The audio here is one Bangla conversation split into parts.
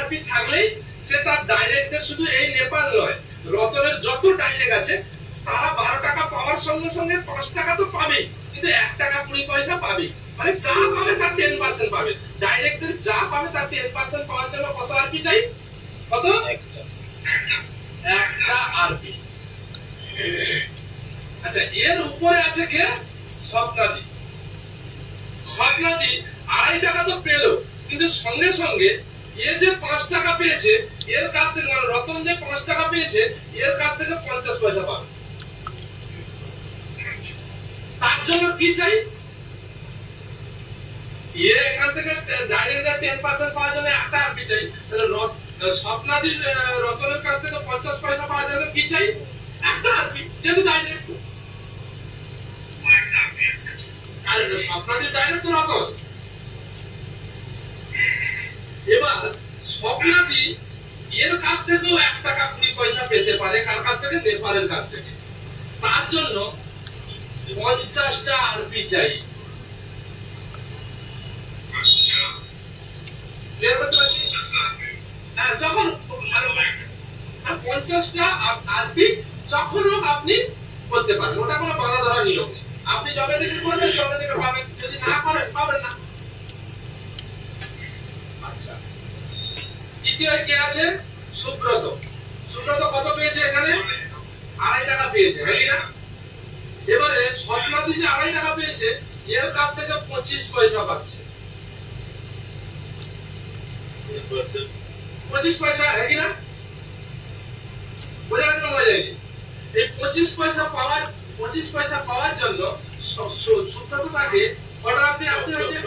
আরপি থাকলেই সে তার ডাইরেক্টে শুধু এই নেপাল নয়, রতনের যত ডাইরেক্ট আছে তারা 12 টাকা পাওয়ার সঙ্গে সঙ্গে 5 টাকা তো পাবে, কিন্তু 1 টাকা 20 পয়সা পাবে, মানে যা পাবে তার 10% পাবে। ডাইরেক্টের যা পাবে তার 10% পাওয়ার জন্য কত আরপি চাই? কত? একটা আরপি। আচ্ছা, এর উপরে আছে কে? স্বপ্নাদি। স্বপ্নাদি 2.5 টাকা তো পেলো, কিন্তু সঙ্গে সঙ্গে এ যে 5 টাকা পেয়েছে এর কাছ থেকে, মানে রতন যে 5 টাকা পেয়েছে এর কাছ থেকে 50 পয়সা পাবে। তার জন্য কি চাই? এ এখান থেকে ডাইরেক্ট 10% পাওয়ার জন্য একটা আরপি চাই। তাহলে স্বপ্নাদি রতনের কাছ থেকে 50 পয়সা পাওয়ার জন্য কি চাই? একটা আরপি, যেহেতু ডাইরেক্ট। আর স্বপ্নাদি ডাইরেক্ট তো রতন। এবার স্বপ্নাদি এর কাছ থেকেও 1 টাকা 20 পয়সা পেতে পারে, কার কাছ থেকে? নেপালের কাছ থেকে। তার জন্য 50টা আরপি চাই। যখন 50টা আরপি যখন হোক আপনি করতে পারেন, ওটা কোনো বাধা ধরা নিয়ম নেই। আপনি যবে থেকে করবেন তবে থেকে পাবেন, যদি না করেন পাবেন না। আচ্ছা, দ্বিতীয় কে আছে? সুব্রত। সুব্রত কত পেয়েছে এখানে? 2.5 টাকা পেয়েছে, হ্যাঁ কি না? এবারে স্বপ্নাদি যে 2.5 টাকা পেয়েছে এর কাছ থেকে 25 পয়সা পাচ্ছে। 25 পয়সা, হ্যাঁ কি না? বোঝা গেছে না? বোঝা যায়নি? এই 25 পয়সা পাওয়ার জন্য সুব্রত তাকে কটা আরপি রাখতে হয়েছে?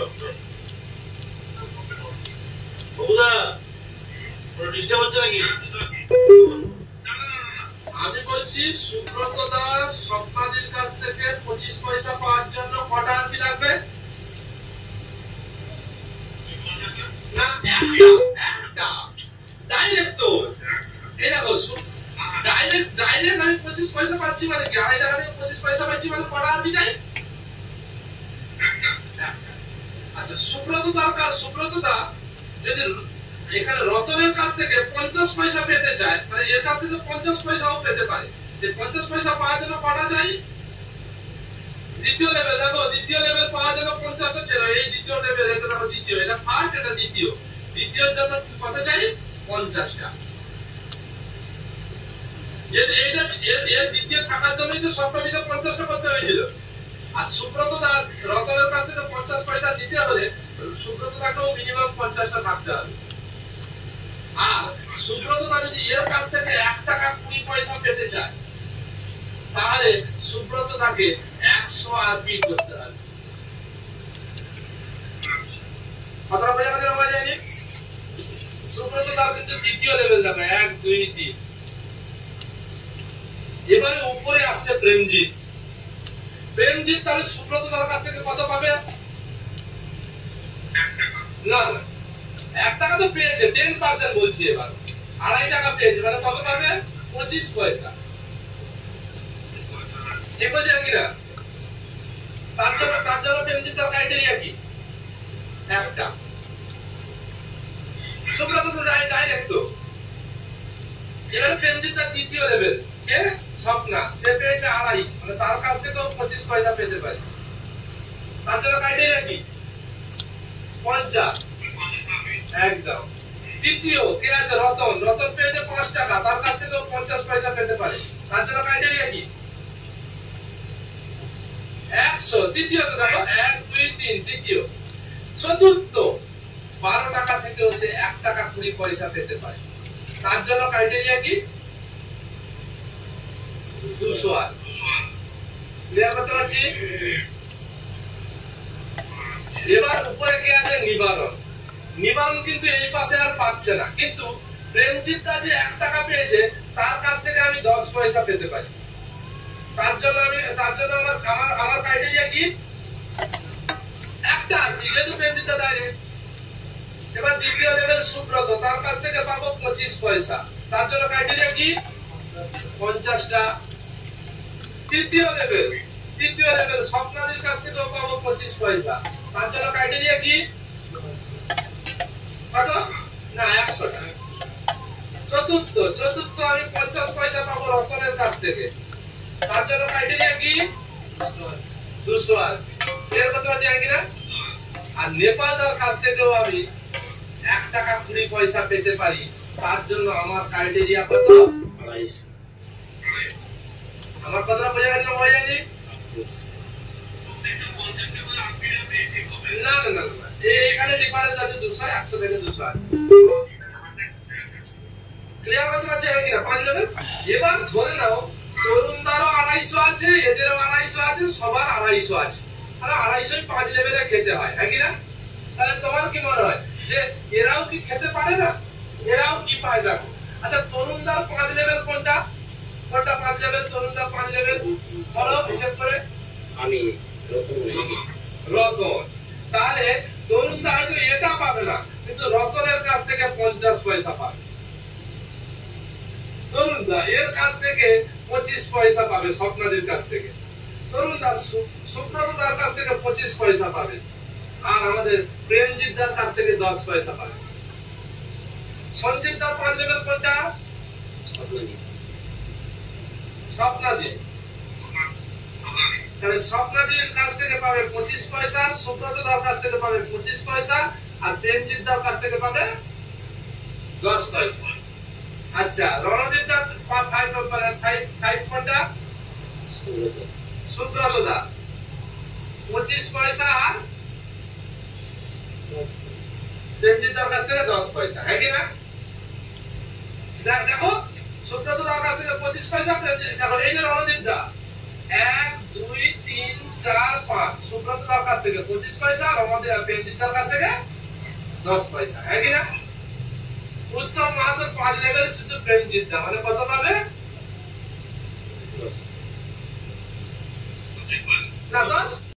আমি বলছি সুব্রত দাস স্বপ্নাদির কাছ থেকে 25 পয়সা পাওয়ার জন্য কটা আরপি লাগবে? না, একটা। ডাইরেক্ট তো এই দেখো, ডাইরেক্ট আমি 25 পয়সা পাচ্ছি, মানে 2.5 টাকা দিয়ে 25 পয়সা পাচ্ছি, মানে কটা আরপি চাই? আচ্ছা, সুব্রত দা যদি এখানে রতনের কাছ থেকে 50 পয়সা পেতে চায়, মানে এর কাছ থেকে 50 পয়সাও পেতে পারে। এই 50 পয়সা পাওয়ার জন্য কটা চাই? দ্বিতীয় লেভেল। দেখো, দ্বিতীয় লেভেল পাওয়ার জন্য 50টা ছিল, এই দ্বিতীয় লেভেল, এটা দেখো দ্বিতীয়, এটা ফার্স্ট, এটা দ্বিতীয়। দ্বিতীয়র জন্য কত চাই? 50টা। এর দ্বিতীয় থাকার জন্যই তো স্বপ্নাদিকে 50টা করতে হয়েছিল। আর সুব্রত দা রতনের কাছ থেকে 50 পয়সা দিতে হলে সুব্রত দাকেও মিনিমাম 50টা থাকতে হবে। আর সুব্রত দা যদি এর কাছ থেকে 1 টাকা 20 পয়সা পেতে চায় তাহলে সুব্রত দাকে 100 আরপি করতে হবে। কথাটা বোঝা গেছে না? বোঝা যায়নি? সুব্রত দার কিন্তু দ্বিতীয় লেভেল দেখো, 1 2 3। এবারে উপরে আসছে প্রেমজিৎ। প্রেমজিৎ তাহলে সুব্রত দার কাছ থেকে কত পাবে? 1 টাকা। না, 1 টাকা তো পেয়েছে, 10% বলছি। এবার 2.5 টাকা পেয়েছে, মানে কত পাবে? 25 পয়সা। ঠিক বলছি নাকি না? তার জন্য প্রেমজিৎ তার ক্রাইটেরিয়া কি? একটা। সুব্রত তো ডাইরেক্ট তো। এবার প্রেমজিৎ তার দ্বিতীয় লেভেল কে? স্বপ্না, সে পেয়েছে 2.5, মানে তার কাছ থেকেও 25 পয়সা পেতে পারে। তার জন্য ক্রাইটেরিয়া কি? 50। একদম। তৃতীয় কে আছে? রতন। রতন পেয়েছে 5 টাকা, তার কাছ থেকেও 50 পয়সা পেতে পারে। তার জন্য ক্রাইটেরিয়া কি? 100। তৃতীয় তো দেখো, 1 2 3 তৃতীয়। চতুর্থ 12 টাকা থেকেও সে 1 টাকা 20 পয়সা পেতে পারে। তার জন্য ক্রাইটেরিয়া কি? 200 আর। ক্লিয়ার করতে পারছি? এবার উপরে কে আছে? নিবারণ। নিবারণ কিন্তু এই পাশে আর পাচ্ছে না, কিন্তু প্রেমজিৎ দা যে 1 টাকা পেয়েছে তার কাছ থেকে আমি 10 পয়সা পেতে পারি। তার জন্য আমার ক্রাইটেরিয়া কি? একটা, যেহেতু প্রেমজিৎ দা ডাইরেক্ট। এবার দ্বিতীয় লেভেল সুব্রত, তার কাছ থেকে পাবো 25 পয়সা। তার জন্য ক্রাইটেরিয়া কি? 50টা। তৃতীয় লেভেল স্বপ্নাদির কাছ থেকে পাবো 25 পয়সা। তার জন্য ক্রাইটেরিয়া কি? কত? না, 100 টাকা। চতুর্থ আমি 50 পয়সা পাবো রতনের কাছ থেকে। তার জন্য ক্রাইটেরিয়া কি? 200 আরপি। এর কত আছে কিনা? আর নেপাল দার কাছ থেকেও আমি 1 টাকা 20 পয়সা পেতে পারি। তার জন্য আমার ক্রাইটেরিয়া কত? 250। আমার কথাটা বোঝা গেছে না বোঝা যায়নি? না না না না, এইখানে ডিফারেন্স আছে 200, 100 থেকে 200 আছে। ক্লিয়ার করতে পারছি কিনা? 5 লেভেল। এবার ধরে নাও তরুণদারও 250 আছে, এদেরও 250 আছে, সবার 250 আছে। তাহলে 250 5 লেভেলে খেতে হয়, হ্যাঁ কিনা? তাহলে তোমার কি মনে হয় যে এরাও কি খেতে পারে না? এরাও কি পায় দেখো। আচ্ছা তরুণদার 5 লেভেল কোনটা? কোনটা 5 লেভেল? তরুণদার 5 লেভেল চলো হিসাব করে। আমি রতন। তাহলে তরুণদা হয়তো এটা পাবে না, কিন্তু রতনের কাছ থেকে 50 পয়সা পাবে। তরুণদা এর কাছ থেকে 25 পয়সা পাবে, স্বপ্নাদির কাছ থেকে। তরুণদা সুব্রতদার কাছ থেকে 25 পয়সা পাবে, আর আমাদের প্রেমজিৎদার কাছ থেকে 10 পয়সা পাবে। সঞ্জিতদার 5 লেভেল কোনটা? স্বপ্নাদি। তাহলে স্বপ্নাদির কাছ থেকে পাবে 25 পয়সা, সুব্রতদার কাছ থেকে পাবে 25 পয়সা, আর প্রেমজিৎদার কাছ থেকে পাবে 10 পয়সা। আচ্ছা রণদীপদার 5 কোনটা? সুব্রতদা 25 পয়সা, আর প্রেমজিৎদার কাছ থেকে 10 পয়সা, হ্যাঁ কি না? দেখো সুব্রতদার কাছ থেকে 25 পয়সা, দেখো এই যে রণদীপদা 1 2 3 4 5, সুব্রতদার কাছ থেকে 25 পয়সা, আর আমাদের প্রেমজিৎদার কাছ থেকে 10 পয়সা, হ্যাঁ কি না? উত্তম মাহাতোর 5 লেভেল শুধু প্রেমজিৎদা, মানে কত পাবে? 10।